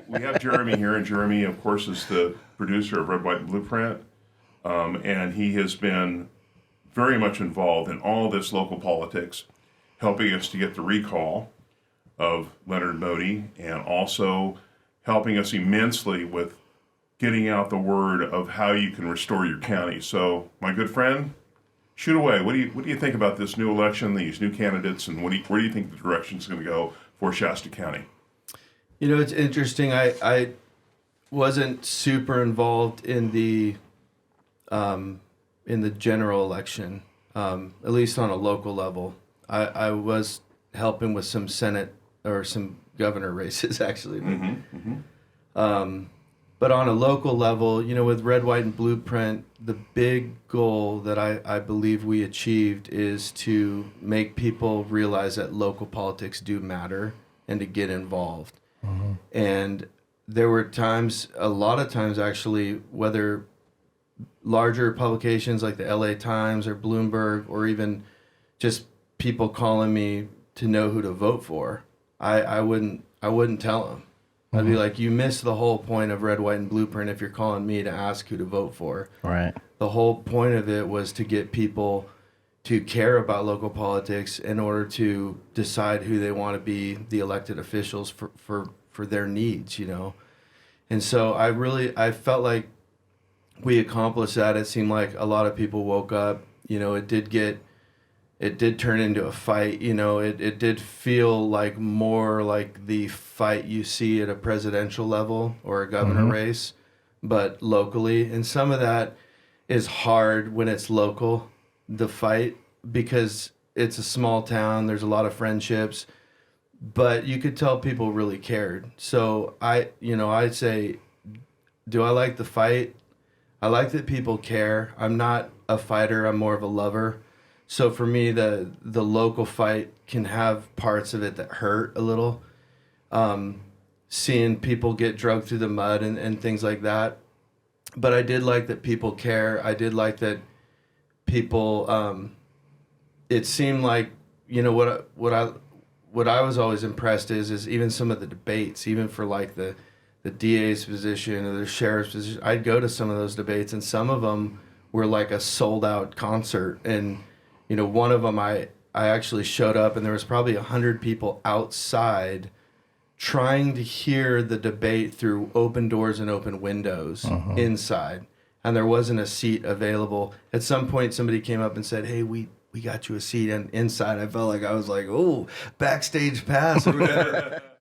We have Jeremy here, and Jeremy, of course, is the producer of Red, White, and Blueprint, and he has been very much involved in all this local politics, helping us to get the recall of Leonard Modi, and also helping us immensely with getting out the word of how you can restore your county. So, my good friend, shoot away. What do you think about this new election, these new candidates, and where do you think the direction is going to go for Shasta County? You know, it's interesting. I wasn't super involved in the general election, at least on a local level. I was helping with some Senate or some governor races, actually. But on a local level, you know, with Red, White, and Blueprint, the big goal that I believe we achieved is to make people realize that local politics do matter and to get involved. And there were times, a lot of times actually, whether larger publications like the LA Times or Bloomberg, or even just people calling me to know who to vote for, I wouldn't tell them. I'd be like, you missed the whole point of Red, White, and Blueprint if you're calling me to ask who to vote for. Right. The whole point of it was to get people to care about local politics in order to decide who they want to be the elected officials for their needs, you know. And so I felt like we accomplished that. It seemed like a lot of people woke up. You know, it did turn into a fight. You know, it did feel like more like the fight you see at a presidential level or a governor race, but locally. And some of that is hard when it's local, the fight, because it's a small town. There's a lot of friendships, but you could tell people really cared. So I'd say, do I like the fight? I like that people care. I'm not a fighter. I'm more of a lover. So for me, the local fight can have parts of it that hurt a little. Seeing people get drugged through the mud and things like that. But I did like that people care. I did like that people, it seemed like, you know, what I was always impressed is even some of the debates, even for like the DA's position or the sheriff's position, I'd go to some of those debates, and some of them were like a sold out concert. And, you know, one of them I actually showed up, and there was probably 100 people outside trying to hear the debate through open doors and open windows inside. And there wasn't a seat available. At some point, somebody came up and said, hey, we got you a seat. And inside, I felt like I was like, oh, backstage pass or whatever.